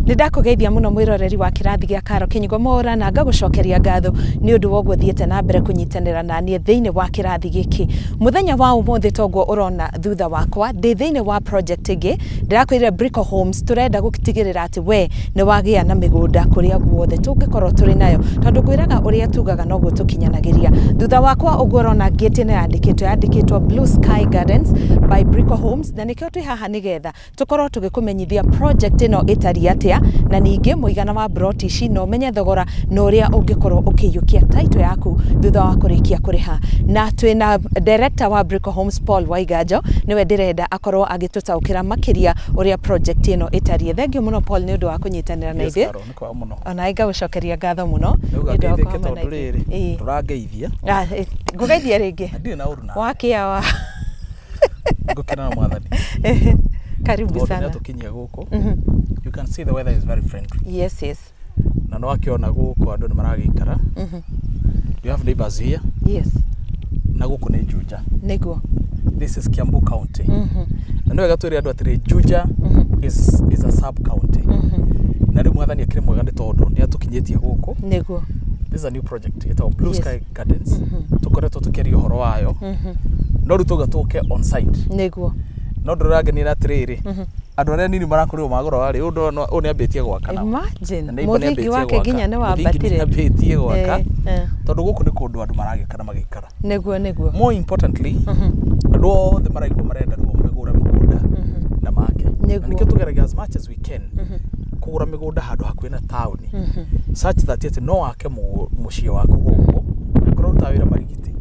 Nindakugeithia muno mwiroreri wa kirathi gia Karo KINYUGO MWAURA na ngagucokeria ngatho ni undu wa guthiete na mbere kunyitanira na nie thiini wa kirathi giki. Muthenya wa umuthi toguo urona thutha wakwa ndi thiini wa project igi ndirakwirira Briko Homes turenda gutigirira ati we ni wagia na migunda kuria guothe tungikorwo turi nayo tondu gwiraga uria tugaga noguo tukinyanagiria. Thutha wakwa uguo urona gate ni yandikitwo Blue Sky Gardens by Briko Homes na nikio twi haha nigetha tukorwo tugikumenyithia project ino itari atia na ningi muigana wa broti ici no menye thogora no uria ungikorwo ukiyukia title yaku thutha wa kurikia kuriha. Na twina director wa Briko Homes Paul Waiganjo niwe ndirenda akorwo agitutaukira makiria uria project ino itari. Thengiu muno Paul ni undu wa kunyitanira na ithe. Ona iga gucokeria ngatho muno turageithia ngugeithia ringi ndire na uruna wakia wa ngukena na mwathani. Karibu sana. You can see the weather is very friendly. Yes, yes. Na no akiona guko andu ni maragikara. You have neighbors here. Yes. Na guko ni Juja. Niguo. This is Kiambu County. Na no gatwiri andu atiri Juja is a sub county. Na ri mwathani akire mwega ndi tondu ni atukinyetie guko. Niguo. This is a new project. It's our Blue Sky Gardens. Tukoretwo tukiria uhoro wayo. No rutuga tuke on site. Niguo. No nduragenira atiriri. Andu aria nini marakorirwo magoro wari undu ni ambitie gwaka na. Imagine. Muthingi wake ginya ni wambatire. Ambitie gwaka. Tondu guku ni kundu andu maragikara magikara. Niguo. More importantly, andu othe maraigwa marenda ruo migura migunda na make. Nikio tugeragia as much as we can. Kugura migunda handu hakuhi na town. Such that yet no ake mucie waku guku. Korwo utawira marigiti.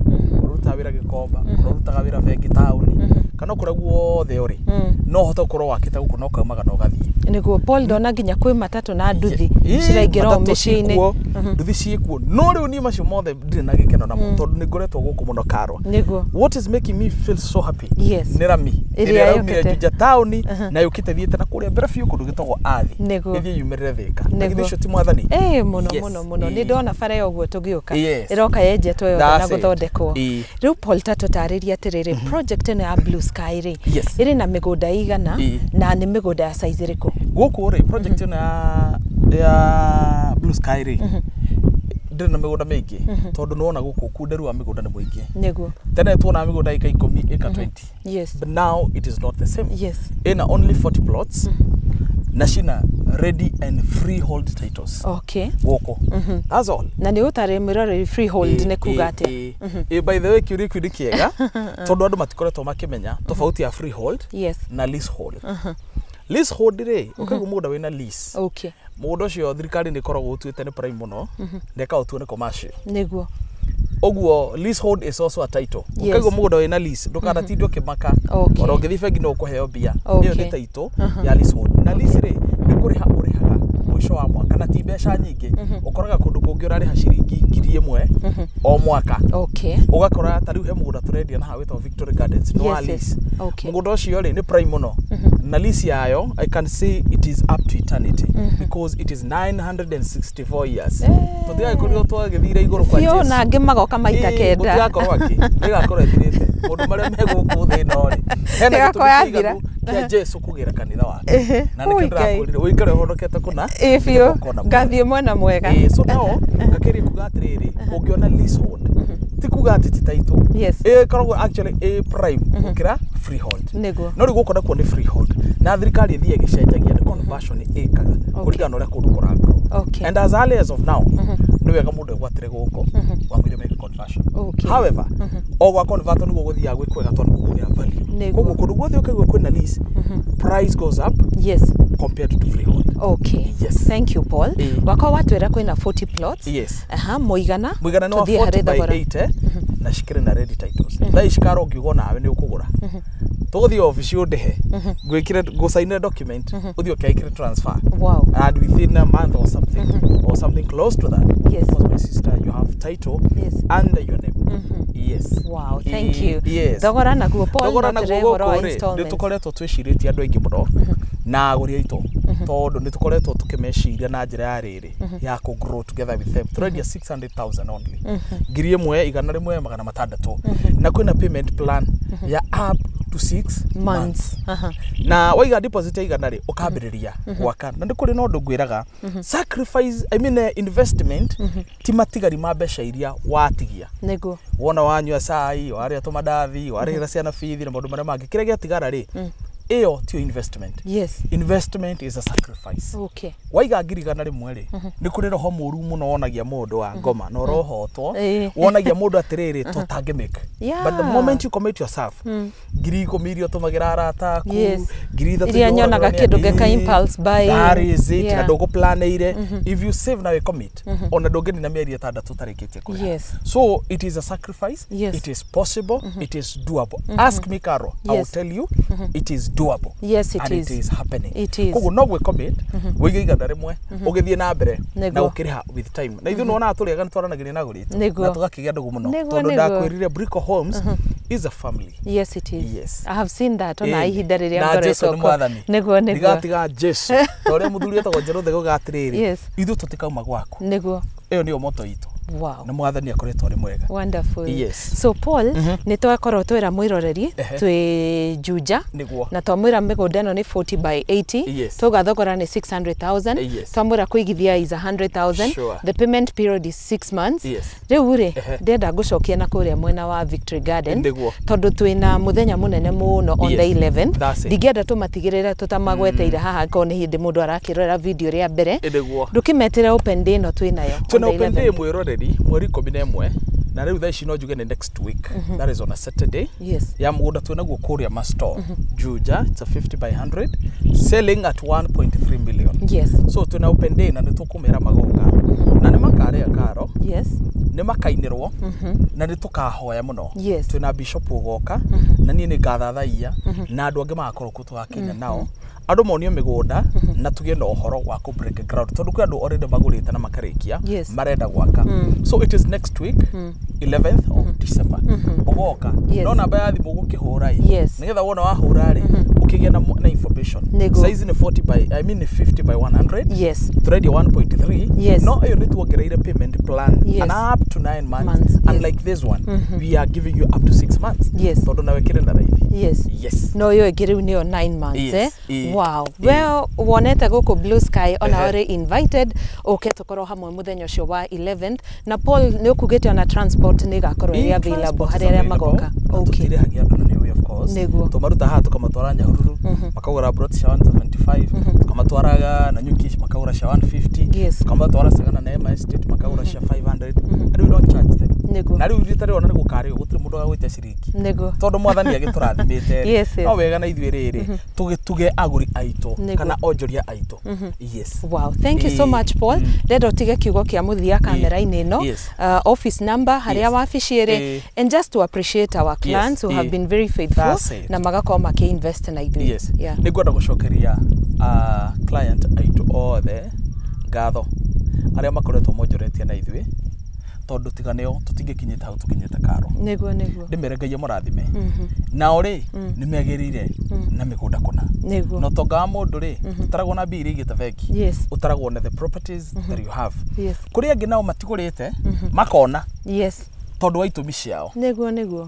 Korwo utawira gikomba. Korwo utagawira vengi town. Kana kura guothe uri no hoto kurwo wakita guku no kaumaga no gathie. Niguo Paul ndona nginya kwi matatu na nduthi ciraingira micini nduthi ciikuo no riu ni macio mothe ndire na gikeno na tondu ni ngoretwo guku muno Karwa. Niguo What is making me feel so happy? Yes. Ni rami iria yaumire Juja town na yukite thiete na kuria mbere fiu kundu gitagwo athi ithie yumirire thika ngithi ti mwathani muno ni ndona bara yo guo tugiuka iroka yenjetwo yo na guthondekwo. Riu Paul tatutariria atiriri project ino ya Blue Sky ri iri na migunda igana na ni migunda ya size iriku guku ri project ino ya Blue Sky ri ndire na migunda mingi tondu nuona guku kunderu wa migunda ni muingi. Niguo tene tuona migunda ika 10 ika 20. Yes. But now it is not the same. Yes. In only 40 plots. Nashina ready and freehold titles. Okay. Woko. That's all. Na ni utare mirore freehold ne kugate. By the way kiuri kiega tondu andu matikoretwo makimenya tofauti ya freehold na leasehold. Leasehold re ukagu muda wina lease. Okay. Muda ucio thirikari ni koragwo utuite ni prime muno ndeka utu ni commercial. Niguo. Oguo leasehold is also a title. Ukagu muda wina lease ndukana tindio kimaka ora ungithi bengi no kuheo bia. Iyo ni title ya leasehold. Na lease re ni kuriha urihaga mwisho wa mwaka na ti mbeca nyingi ukoraga kundu kungi urariha ciringi 1,000 o mwaka. Okay. Ugakora tariu he mugunda turendia na hawetwo Victory Gardens no lease. Mugunda ucio ri ni prime muno na lease yayo I can say it is up to eternity because it is 964 years. Tutia kurio twagithira iguru kwa Jesu. Yo na ngimagoka maita kenda. Tugakorwo aki ndigakorwo ethirite mundu maria meguku thi nori hena gituthira kia Jesu kugira kanitha wake na nikirakurire uikare honokete kuna ifio ngathie mwena mwega. So now ngakiri kugatiriri ungiona leasehold tikugati title. Yes. Koragwo actually a prime ukira freehold. Niguo No rigo kona kuone freehold na thirikari ithie gicenjagia ni conversion ikaga kurigana ura kundu kuragro. Okay. And as early as of now no wega mundu egwatire guko wangire make conversion. However ogwa convert no guthia gwikwega tondu guthia value koguo kundu guthia ukagwa kwina lease price goes up compared to freehold. Okay. Yes. Thank you Paul. Wako watwera kwina 40 plots. Yes. Muigana no 40 by 8 na shikire na ready titles. Thai shikaro ungiugo nawe ni ukugura. Tuguthie office undehe gwikire go sign a document uthio kaikire transfer. Wow. And within a month or something close to that. Yes. Because my sister you have title under your name. Yes. Wow, thank you. Yes. Thogora na guo Paul thogora na guo installments. Nitukoretwo twiciritie andu aingi muno na aguri aitu tondu nitukoretwo tukimeciria na njira ya riri ya ku grow together with them. Turendia 600,000 only. Ngiri imwe igana rimwe magana matandatũ na kwina payment plan ya up to 6 months. Na waiga deposit igana ri ukambiriria gwaka na ndikuri no ndungwiraga sacrifice investment ti matigari ma mbeca iria watigia nego wona wanyua cai waria tumandathi warihira ciana fithi na maundu maria mangi kire giatigara ri iyo tio investment. Yes. Investment is a sacrifice. Okay. Waiga ngirigana rimwe ri ni kuri roho muru muno wonagia mundu wa ngoma no rohotwo wonagia mundu atiriri to make. But the moment you commit yourself ngiri komirio tumagira arata ku ngiri thatu iria nyonaga kindu geka impulse buy. That is it na ndogo planeire. If you save now you commit ona ndogeni na mieri atandatu tarikitie kuria. Yes. So it is a sacrifice. It is possible. It is doable. Ask me Caro, I will tell you it is doable. Yes, it and is. It is happening. It is. Koguo no gwe commit wiga iganda rimwe ugithie na mbere na ukiriha with time. Na ithu no na aturiaga ntwaranagiria na gurito na tugakigia ndugu muno tondu ndakwirire Briko Homes is a family. Yes, it is. Yes. I have seen that on ihinda riria ngoretwo nego ndigatiga Jesu tore muthuri etagwo Njeruthe gugatiriri ithu tutikauma gwaku nego iyo niyo moto itu. Wow. Na mwathani akoretwo ari mwega. Wonderful. Yes. So Paul ni twakorwo twira mwiroreri twi Juja na twamwira migunda no ni 40 by 80 tugathogora ni 600,000 twamwira kuigithia is 100,000 the payment period is 6 months riu ri ndenda gucokia na kuria mwena wa Victory Garden tondu twina muthenya munene muno on the 11th ndigienda tumatigirira tutamagweteire haha ko ni hindi mundu arakirora video ria mbere ndukimetira open day no twinayo tuna open day mwiroreri mweri 11 na riu thaa ici no njuge ni next week. That is on a Saturday. Ya mugunda twinaguo kuria MASTORE Juja. It's a 50 by 100 selling at 1.3 million. So tuna open day na nitukumira magoka na ni makaria Caro. Ni makainirwo na nitukahoya muno. Tuna bishop ugoka na nie ni ngathathaia na andu angi magakorwo kutwakinya nao andu monio migunda na tugie no horo wa ku break ground tondu kwi andu already magurite na makarikia marenda gwaka. So it is next week 11th of December. Ugoka no namba ya thimu gukihura nigetha wona wahura ri ukigia na information. Size ni 40 by 50 by 100 trade 1.3 no ayo ni tuongereire payment plan and up to 9 months unlike this one we are giving you up to 6 months tondu na wekire na raithi. No yo egiriu ni 9 months Wow. Well, wonete guku Blue Sky on already invited. Okay, tukoro hamwe muthenya ucio wa 11th. Na Paul ni ukugite ona transport ni gakorwo iri available haria magoka. Okay. Tire andu ni way of course. Tumaruta haha tukamatwara Nyahururu. Makagura brot sha 175. Tukamatwaraga na Nyuki makagura sha 150. Tukamatwara sagana na MA Estate makagura sha 500. And we don't charge them. Na riu ritari ona ni gukari gutire mundu agwite ciringi. Tondu mwathani agiturathimite. No wega na ithuĩ riri tuge aguri aito kana onjoria aito. Wow, thank you so much Paul. Lendo tige kiugo kia muthia kamera-ini no office number haria wabici and just to appreciate our clients who have been very faithful na magakorwo maki-invest na ithuĩ. Ni ngwenda gucokeria client aito othe ngatho aria makoretwo monjoretie na ithuĩ tondu tiganeo tutingikinyite hau tukinyite Caro. Ndimere Ngai murathime nao ri ni megirire na migunda kuna no tonga mundu ri utaragwo na mbiri igite bengi utaragwo na the properties that you have kuri angi nao matigurite makona tondu wa itumi ciao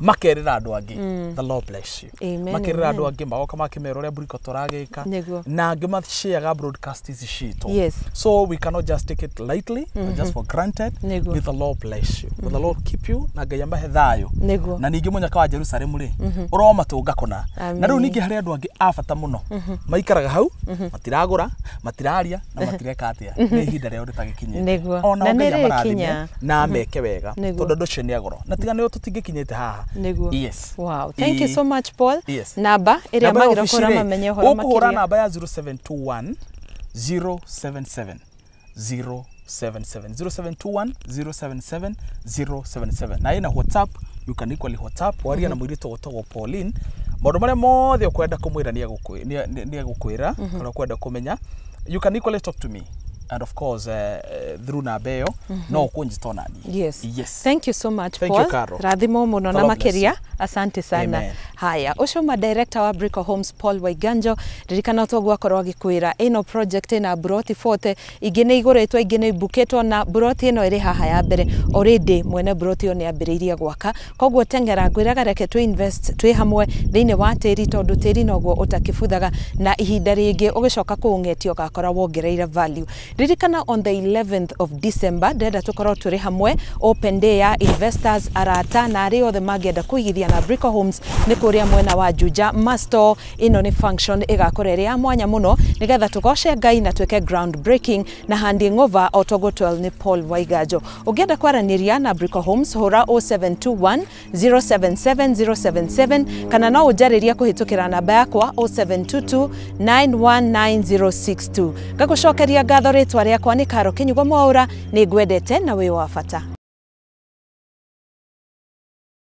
makerira andu angi the Lord bless you makerira andu angi magoka makimero ria Briko turagika na angi maciaga broadcast ici citu so we cannot just take it lightly or just for granted. May the Lord bless you, may the Lord keep you na Ngai ambahe thayo na ningi munyaka wa Jerusalem ri uroma tunga kuna na riu ningi hari andu angi abata muno maikaraga hau matiragura matiraria na matireka atia ni ihinda ria ritagikinye ona Ngai amarathime na meke wega tondu nducio ni agoro na tiga nio tutingikinyite haha. Wow, thank you so much Paul. Namba iria magira kora mamenye horo makiria ukuhura namba ya 0721 077 077 0721 077 077 na ina WhatsApp you can equally WhatsApp waria na mwirito gotogwo Pauline maundu maria mothe ukwenda kumwira ni agukwira kana ukwenda kumenya you can equally talk to me and of course through nabeyo no kunjitona ni. Thank you so much Paul. Rathimo muno na makiria Asante sana. Amen. Haya, ucio director wa Briko Homes Paul Waiganjo ririkana togwa korwa gikwira ino project na broti forte igine igoretwa igine buketwa na broti ino iri haha ya mbere already mwene broti one ambiriria gwaka kogwo tengera ngwiraga reke tu invest twi hamwe thiine wa tiri tondu tiri nogwo utakifuthaga na ihinda ringi ugicoka kuungetio gakora wongereire value. Ririkana on the 11th of December ndenda tukorwo turi hamwe open day ya investors arata na ari othe magenda kuigithia na Briko Homes ni kuria mwena wa Juja MASTORE. Ino ni function igakorere ya mwanya muno nigetha tugoshe Ngai na tweke ground breaking na handing over otogo 12 ni Paul Waiganjo. Ugenda kwaraniria na Briko Homes hura 0721 077 077 kana no ujariria kuhitukira namba yakwa 0722 919062. Gagucokeria ngatho ritwa riakwa ni KINYUGO MWAURA ni ngwendete na wi wa bata.